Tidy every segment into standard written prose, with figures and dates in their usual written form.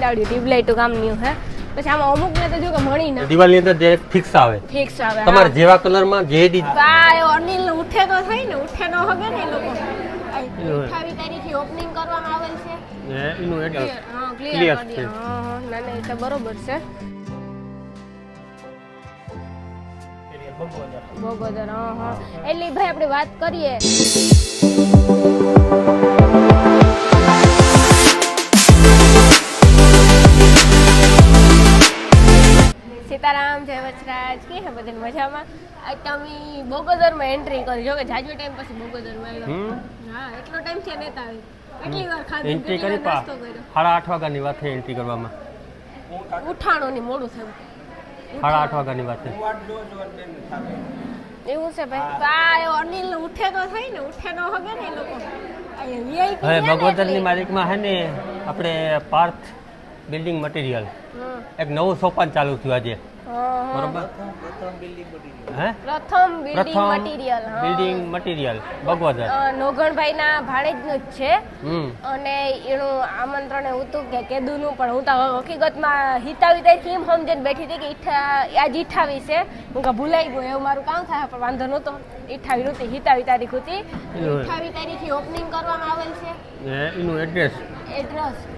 ને આવડી ટ્યુબલાઇટ કામની હે પછી આમાં અમુક ને તો જો કે મળી ના દિવાલની અંદર જે ફિક્સ આવે તમારે જેવા કલરમાં જે અનિલ ઉઠે તો થાય ને ઉઠે ન હગે ને એ લોકો 28 તારીખે ઓપનિંગ કરવામાં આવેલ છે એનું એડ્રેસ ક્લિયર કરી દે હા ના ના એ તો બરોબર છે બોગોદર હા એટલે ભાઈ આપણે વાત કરીએ સીતારામ જય વચરાજ કે હે બધાને મજામાં આ તમે બોગોદરમાં એન્ટ્રી કરી જો કે જાજો ટાઈમ પછી બોગોદરમાં આવ્યો હા એટલો ટાઈમ છે નેતા આવી કેટલી વાર ખાધું એન્ટ્રી કરી પા 8:30 વાગ્યાની વાત છે એન્ટ્રી કરવામાં ઉઠાણોની મોડું થયું 8:30 વાગ્યાની વાત છે એવું છે ભાઈ તો આ અનિલ ઉઠે તો થાય ને ઉઠે ન હગે ને એ લોકો હવે બોગોદરની માલિકમાં હે ને આપણે પાર્થ બિલ્ડિંગ મટીરિયલ એક નવું સોપાન ચાલુ થયું આજે બરોબર પ્રથમ બિલ્ડિંગ મટીરિયલ બોગોદર નોગણભાઈના ભાણેજનું જ છે અને એનું આમંત્રણ એવું હતું કે કેદુનું પણ હું તો હકીકતમાં હિતાવી તારીખ એમ સમજીને બેઠી હતી કે આજ 28 છે હું કે ભૂલાઈ ગયું એવું મારું કામ થાય પણ વાંધો નહોતો 28 નહોતી હિતાવી તારીખ હતી 28 તારીખે ઓપનિંગ કરવામાં આવેલ છે એનું એડ્રેસ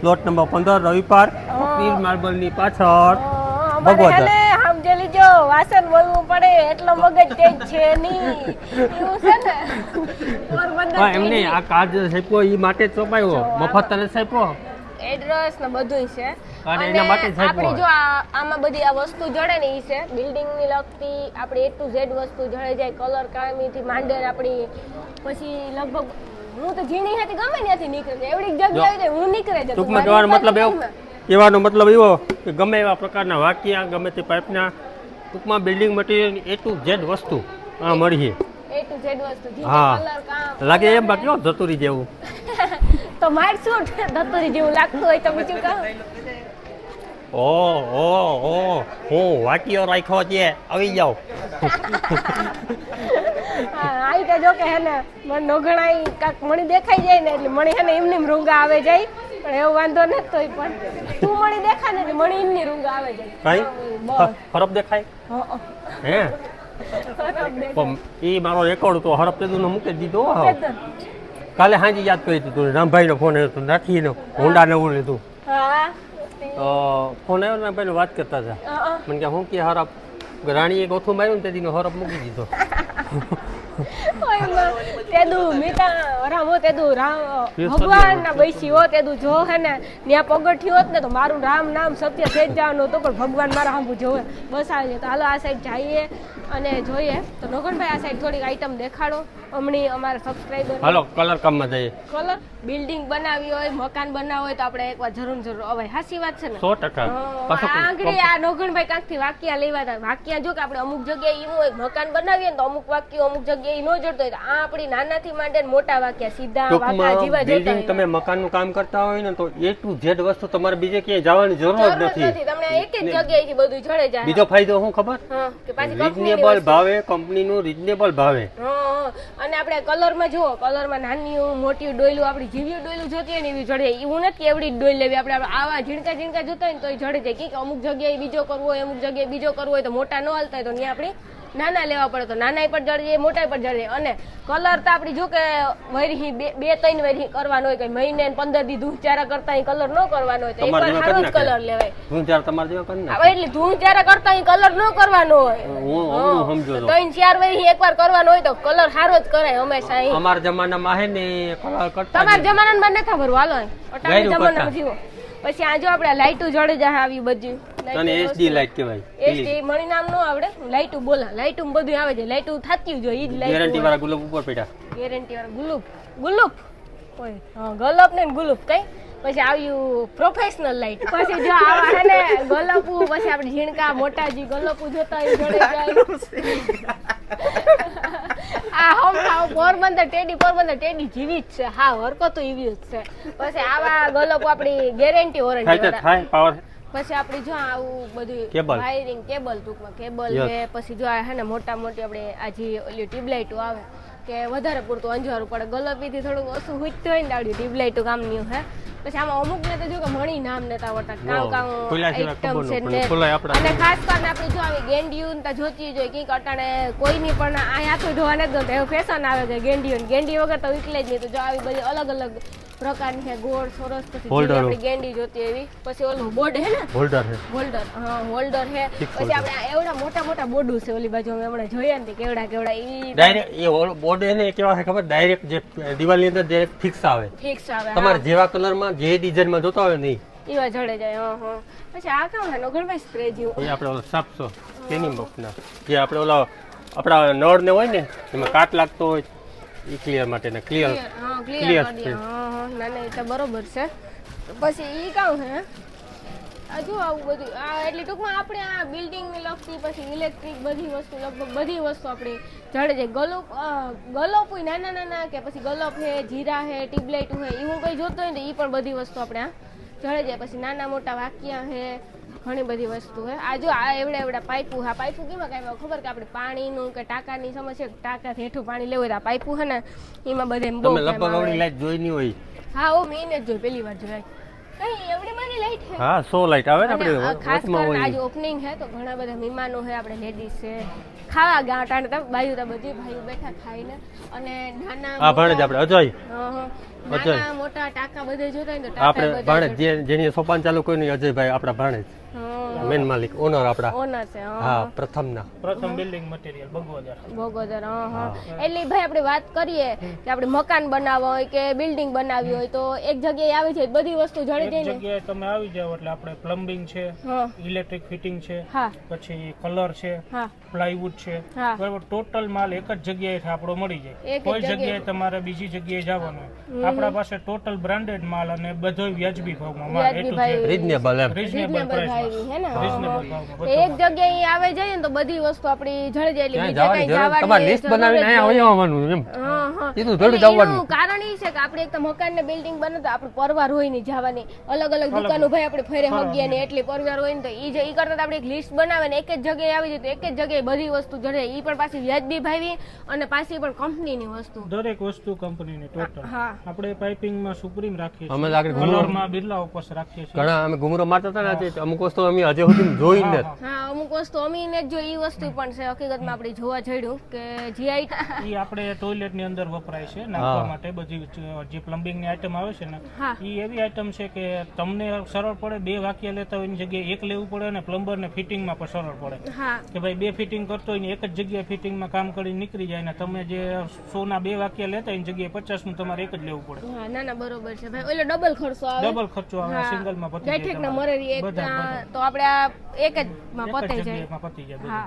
પ્લોટ નંબર 15 રવિ પાર્ક નીલ માર્બલની પાછળ બોગોદર સમજેલી જો વાસણ બોલવું પડે એટલો મગજ તેજ છે નહીં એવું છે ને પોરબંદર હા એમને આ કાર્ડ છાપ્યો ઈ માટે ચોપાયો મફત તને છાપ્યો એડ્રેસ ને બધુંય છે અને એના માટે આપણે જો આમાં બધી આ વસ્તુ જડે ને ઈ છે બિલ્ડિંગ ની લગતી આપણે A to Z વસ્તુ જડે જાય કલર કામી થી માંડે આપણી પછી લગભગ હું તો ઝીણી હતી ગમે ત્યાંથી નીકળે છે એવડી જગ્યાએ આવી હું નીકળે છે ટૂંકમાં કહેવાનો મતલબ એવો કહેવાનો મતલબ એવો કે ગમે એવા પ્રકારના વાક્યા ગમે તે પાઇપના ટૂંકમાં building material A to Z વસ્તુ આ મળી છે A to Z વસ્તુ હા કલર કામ લાગે એમ બાકી ધતુરી જેવું તો માર શું ધતુરી જેવું લાગતું હોય તો બીજું કામ ઓ હું વાક્યો રાખ્યો છે આવી જાવ આઈ તો જો કે હે ને મને નોગણાઈ કાક મણી દેખાઈ જાય ને એટલે મણી હે ને એમની રૂંગા આવે જાય પણ એવો વાંધો ન તોય પણ તું મણી દેખા ને એટલે મણી એમની રૂંગા આવે જાય કઈ ફરક દેખાય હે ઈ મારો રેકોર્ડ તો હરફ તેદું મૂકી દીધો કાલે હાજી યાદ કરી તું રામભાઈ નો ફોન આવ્યો નાખી નો હોન્ડા નવું લીધું તો ફોન આવ્યો રામભાઈ વાત કરતા હતા મને કે હું કે હરફ રાણીએ ગોથું માર્યું ને તેદીનો હરફ મૂકી દીધો ભગવાન ના બેસી હો તેદું જો હે ને ત્યાં પગઠી હોત ને તો મારું રામ નામ સત્ય થઈ જવાનું હતું પણ ભગવાન મારા સાંભળું જોવે બસ આવી તો હાલો આ સાઈડ જઈએ અને જોઈએ તો નોગણભાઈ આ સાઈડ થોડીક આઈટમ દેખાડો હમણી અમારા સબસ્ક્રાઇબર હાલો કલર કામમાં જઈએ કલર બિલ્ડિંગ બનાવી હોય મકાન બનાવવું હોય તો આપણે એકવાર જરૂર હવે હાસી વાત છે ને 100% આંગળી આ નોગણભાઈ કાંકથી વાક્યા લેવા હતા વાક્યા જો કે આપણે અમુક જગ્યાએ એવું હોય મકાન બનાવીએ ને તો અમુક વાક્યો અમુક જગ્યાએ ન જડતો હોય તો આ આપણી નાનાથી માંડે મોટા વાક્યા સીધા વાક્યા જીવા બિલ્ડિંગ તમે મકાનનું કામ કરતા હોય ને તો A to Z વસ્તુ તમારે બીજે ક્યાંય જવાની જરૂર જ નથી તમને એક જ જગ્યાએથી બધું જડે જાય બીજો ફાયદો શું ખબર કે પાછી રીઝનેબલ ભાવે કંપનીનું રીઝનેબલ ભાવે અને આપણે કલરમાં જુઓ કલરમાં નાની મોટી ડોયલું આપણી જેવી ડોયલું જોતી હોય ને એવી જડે એવું નથી એવડી ડોયલ લેવી આપણે આવા ઝીણકા ઝીણકા જોતા હોય ને તો જડે જાય કે અમુક જગ્યાએ બીજો કરવો હોય અમુક જગ્યાએ બીજો કરવો હોય તો મોટા ન હાલતા હોય તો ત્યાં આપણે નાના લેવા પડે તો નાના પર જડી જાય મોટા પર જડી જાય અને કલર તો આપણી જો કે વરહી 2-3 વરહી કરવાનો હોય કે મહિને 15 દી ધૂંચારા કરતા કલર ન કરવાનો હોય તો એકવાર સારો જ કલર લેવાય ધૂંચારા તમારે જેવા કરી નાખો એટલે ધૂંચારા કરતા કલર ન કરવાનો હોય હું સમજો 3-4 વરહી એકવાર કરવાનો હોય તો કલર સારો જ કરાય હંમેશા અમારા જમાનામાં હે ને કલર કરતા તમારા જમાનામાં મને નથી ખબર હાલો અટાણા જમાનામાં જીવો પછી આ જો આપણે લાઈટો જડે જાય આવી બધી અને SD લાઈટ કહેવાય SD મણી નામ નો આવડે લાઈટો બોલા લાઈટો બધું આવે છે લાઈટો થાતી જો ઈ જ લાઈટ ગેરંટી વાળા ગુલાબ ઉપર પડ્યા ગેરંટી વાળા ગુલાબ ઓય હા ગલપ ને ગુલાબ કઈ પછી આવ્યું પ્રોફેશનલ લાઈટ પછી જો આવા હે ને ગલપુ પછી આપણે ઝીણકા મોટાજી ગલપુ જોતા હોય જડે જાય આ હમ ખાવ પોરબંદર ટેડી જીવી જ છે હા હરકતો એવી જ છે પછી આવા ગલપો આપણી ગેરંટી વોરંટી થાય પાવર પછી આપણે જો આવું બધું વાયરિંગ કેબલ ટૂંકમાં કેબલ છે પછી જો હે ને મોટી આપણે આ જે ઓલી ટ્યુબલાઇટો આવે કે વધારે પૂરતું અંજારું પડે ગલપીથી થોડું ઓછું હુજતું હોય ને આવડી ટ્યુબલાઇટો કામની હે પછી આમાં અમુક ને તો જો કે મણી નામ નતા આવડતા કામ કામ ખુલ્લા સિવાય આઈટમ ખબર છે ન પડે. ને ખુલ્લા આપણા અને ખાસ કરીને આપણે જો આવી ગેંડિયું ને તો જોતી જોઈએ કંઈક અટાણે કોઈની પણ આ આખું ધોવા નથી ગમતું એવું ફેશન આવે કે ગેંડિયું વગર તો વિકલે જ નહીં તો જો આવી બધી અલગ અલગ પ્રકારની છે ગોળ સોરસ પછી જેવી આપણી ગેંડી જોતી એવી પછી ઓલું બોર્ડ હે ને હોલ્ડર છે હોલ્ડર હા હોલ્ડર હે પછી આપણે આ એવડા મોટા મોટા બોર્ડું છે ઓલી બાજુ અમે હમણાં જોયા ને કેવડા ઈ ડાયરેક્ટ એ બોર્ડ એને કેવા છે ખબર ડાયરેક્ટ જે દિવાલની અંદર ડાયરેક્ટ ફિક્સ આવે ફિક્સ આવે તમારે જેવા કલરમાં જે ડિઝાઇનમાં જોતા હોય ને એવા જડે જાય હા પછી આ કામ હે નોગળભાઈ સ્પ્રે જેવું એ આપણે ઓલો સાપસો તેની બકના જે આપણે ઓલા આપણા નળ ને હોય ને એમાં કાટ લાગતો હોય એ ક્લિયર માટે ને ક્લિયર હા ક્લિયર કરી દે હા ના ના એ તો બરોબર છે પછી ઈ કામ હે હજુ આવું બધું આ એટલે ટૂંકમાં આપણે આ બિલ્ડિંગ ને લગતી પછી ઇલેક્ટ્રિક બધી વસ્તુ લગભગ બધી વસ્તુ આપણે જડે છે ગલોપ હોય નાના નાના કે પછી ગલોપ હે જીરા હે ટ્યુબલાઇટ હે એવું કંઈ જોતો હોય ને એ પણ બધી વસ્તુ આપણે આ જડે જાય પછી નાના મોટા વાક્યા હે ઘણી બધી વસ્તુ હે આ જો આ એવડા પાઇપું હા પાઇપું કેમાં કાંઈ ખબર કે આપણે પાણીનું કે ટાંકાની સમસ્યા ટાંકા હેઠું પાણી લેવું હોય તો આ પાઇપું હે ને એમાં બધે બહુ તમે લગભગ આવડી લાઈટ જોઈ નહીં હોય હા ઓ મેં જ જોઈ પહેલી વાર જોઈ કઈ એવડી બધી લાઈટ હે હા 100 લાઈટ આવે ને અને આપણે ખાસ વચમાં કરીને હોય આજે ઓપનિંગ હે તો ઘણા બધા મહેમાનો હે આપણે લેડીઝ છે ખાવા ગાંટાને તો બાયુ તો બધી ભાઈઓ બેઠા ખાઈને અને નાના આ ભાણે જ આપણે અજય નાના મોટા ટાંકા બધે જોતા હોય ને તો ટાંકા આપણે ભાણે જેની સોપાન ચાલુ કોઈ નહીં અજયભાઈ આપણા ભાણે જ મેન માલિક ઓનર આપણા ઓનર છે હા પ્રથમ બિલ્ડિંગ મટીરીયલ ભોગોદર એટલે ભાઈ આપણે વાત કરીએ કે આપણે મકાન બનાવવા હોય કે બિલ્ડિંગ બનાવવી હોય તો એક જગ્યાએ આવી જાય બધી વસ્તુ જડી જાય ને જગ્યાએ તમે આવી જાવ એટલે આપણે પ્લમ્બિંગ છે હા ઇલેક્ટ્રિક ફિટિંગ છે હા પછી કલર છે હા પ્લાયવુડ છે હા બરાબર ટોટલ માલ એક જ જગ્યાએથી આપણો મળી જાય એક જ કોઈ જગ્યાએ તમારે બીજી જગ્યાએ જવાનું હોય. આપણા પાસે ટોટલ બ્રાન્ડેડ માલ અને બધો વ્યાજબી ભાવમાં માલ વ્યાજબી ભાવ રીઝનેબલ એમ રીઝનેબલ ભાઈ પ્રાઇસ હે ને રીઝનેબલ ભાવમાં એક જગ્યાએ આવે જાય ને તો બધી વસ્તુ આપણી જડી જાય એટલે બીજે કઈ તમારે લિસ્ટ બનાવીને અહીંયા આવવાનું એમ કીધું થોડું જવાનું કારણ એ છે કે આપણે એક તો મકાન ને બિલ્ડિંગ બને તો આપણે પરવાર હોય નહીં જવાની અલગ અલગ દુકાનો ભાઈ આપણે ફેરે હગીએ ને એટલી પરવાર હોય ને તો ઈ કરતા આપણે એક લિસ્ટ બનાવે ને એક જ જગ્યાએ આવી જાય તો એક જ જગ્યાએ બધી વસ્તુ જડે ઈ પણ પાછી વ્યાજબી ભાવી અને પાછી પણ કંપનીની વસ્તુ દરેક વસ્તુ કંપનીની ટોટલ હા આપણે પાઇપિંગમાં સુપ્રીમ રાખીએ અમે છીએ લાગે કલરમાં બિરલા ઉપસ રાખીએ છીએ ઘણા અમે ઘુમરો મારતા હતા ને આજે અમુક વસ્તુ અમે હજે સુધી જોઈ જ નથી હા અમુક વસ્તુ અમીને જ જો ઈ વસ્તુ પણ છે હકીકતમાં આપણે જોવા જડ્યું કે જીઆઈ ઈ આપણે ટોયલેટ ની અંદર વપરાય છે નાખવા માટે બધી જે પ્લમ્બિંગ ની આઈટમ આવે છે ને હા ઈ એવી આઈટમ છે કે તમને સરળ પડે બે વાક્ય લેતા હોય એની જગ્યાએ એક લેવું પડે અને પ્લમ્બર ને ફિટિંગમાં પણ સરળ પડે હા કે ભાઈ બે ફિટિંગ કરતો હોય ને એક જ જગ્યાએ ફિટિંગમાં કામ કરીને નીકળી જાય ને તમે જે 100 ના બે વાક્ય લેતા હોય એની જગ્યાએ 50 નું તમારે એક જ લેવું પડે હા ના ના બરોબર છે ભાઈ ઓલો ડબલ ખર્ચો આવે ડબલ ખર્ચો આવે સિંગલ માં પતી બેઠક ને જાય મરેરી એક તો આપણે આ એક જ માં એક જ પતાઈ જાય જગ્યાએમાં પતી જાય બધું. હા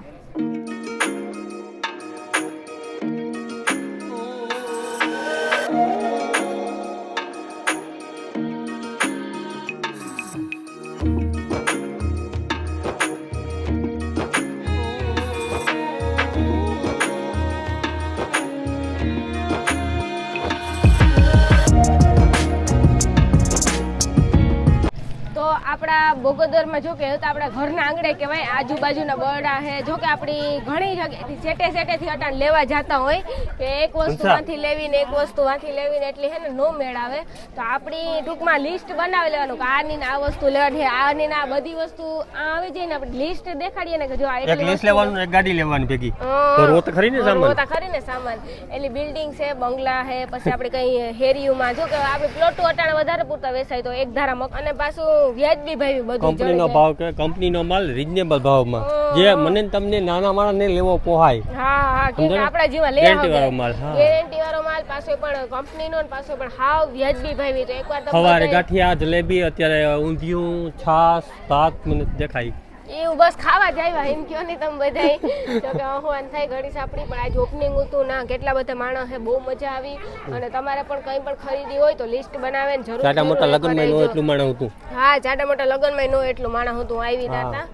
આપણા બોગોદરમાં જો કે તો આપણા ઘરના આંગણે કહેવાય આજુબાજુના બરડા છે જો કે આપણી ઘણી જગ્યાએથી સેટેથી અટાણ લેવા જતા હોય કે એક વસ્તુ વાંથી લેવીને એક વસ્તુ વાંથી લેવીને એટલી હે ને નો મેળ આવે તો આપણી ટૂંકમાં લિસ્ટ બનાવી લેવાનું કે આની ને આ વસ્તુ લેવાની છે આની ને આ બધી વસ્તુ આ આવી જાય ને આપણે લિસ્ટ દેખાડીએ ને કે જો આ એક લિસ્ટ લેવાનું એક ગાડી લેવાની ભેગી તો રોત ખરી ને સામાન રોતા ખરી ને સામાન એટલે બિલ્ડિંગ છે બંગલા છે પછી આપણે કઈ હેરિયુમાં જો કે આપણે પ્લોટો અટાણે વધારે પૂરતા વેચાય તો એક ધારા મક અને પાછું વ્યાજબી ભાઈ બધું કંપનીનો ભાવ કે કંપનીનો માલ રીઝનેબલ ભાવમાં જે મને ને તમને નાના માણસને લેવો પોહાય હા હા કે આપણા જીવા લે ગેરંટી વાળો માલ હા ગેરંટી વાળો માલ પાછો પણ કંપનીનો ને પાછો પણ હાવ વ્યાજબી ભાઈ તો એકવાર તમે સવારે ગાંઠિયા જલેબી અત્યારે ઊંધિયું છાસ ભાત મને દેખાય એવું બસ ખાવા જ આવ્યા એમ કયો ને તમે બધાય તો કે આહવાન થાય ઘડી સાપડી પણ આજે ઓપનિંગ હતું ના કેટલા બધા માણસ છે બહુ મજા આવી અને તમારે પણ કંઈ પણ ખરીદી હોય તો લિસ્ટ બનાવે ને જરૂર જાડા મોટા લગ્નમાં નો એટલું માણસ હતું હા જાડા મોટા લગ્નમાં નો એટલું માણસ હતું આવી હતા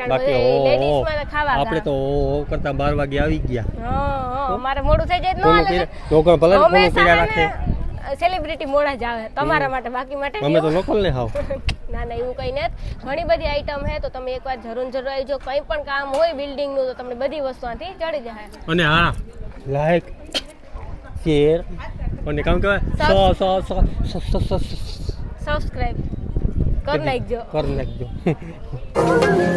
બાકી લેડીઝ માં ખાવા આપણે તો કરતા 12 વાગે આવી ગયા હા મારે મોડું થઈ જાય નો હાલે લોકો ભલે ફોન કર્યા રાખે સેલિબ્રિટી મોડા જ આવે તમારા માટે બાકી માટે અમે તો લોકલ ને હાવ ના ના એવું કઈ નથી ઘણી બધી આઈટમ છે તો તમે એકવાર જરૂર આવજો કંઈ પણ કામ હોય બિલ્ડિંગ નું તો તમને બધી વસ્તુ આથી ચડી જાય અને હા લાઈક શેર અને કામ કહેવાય સબસ્ક્રાઇબ કરી નાખજો કરી નાખજો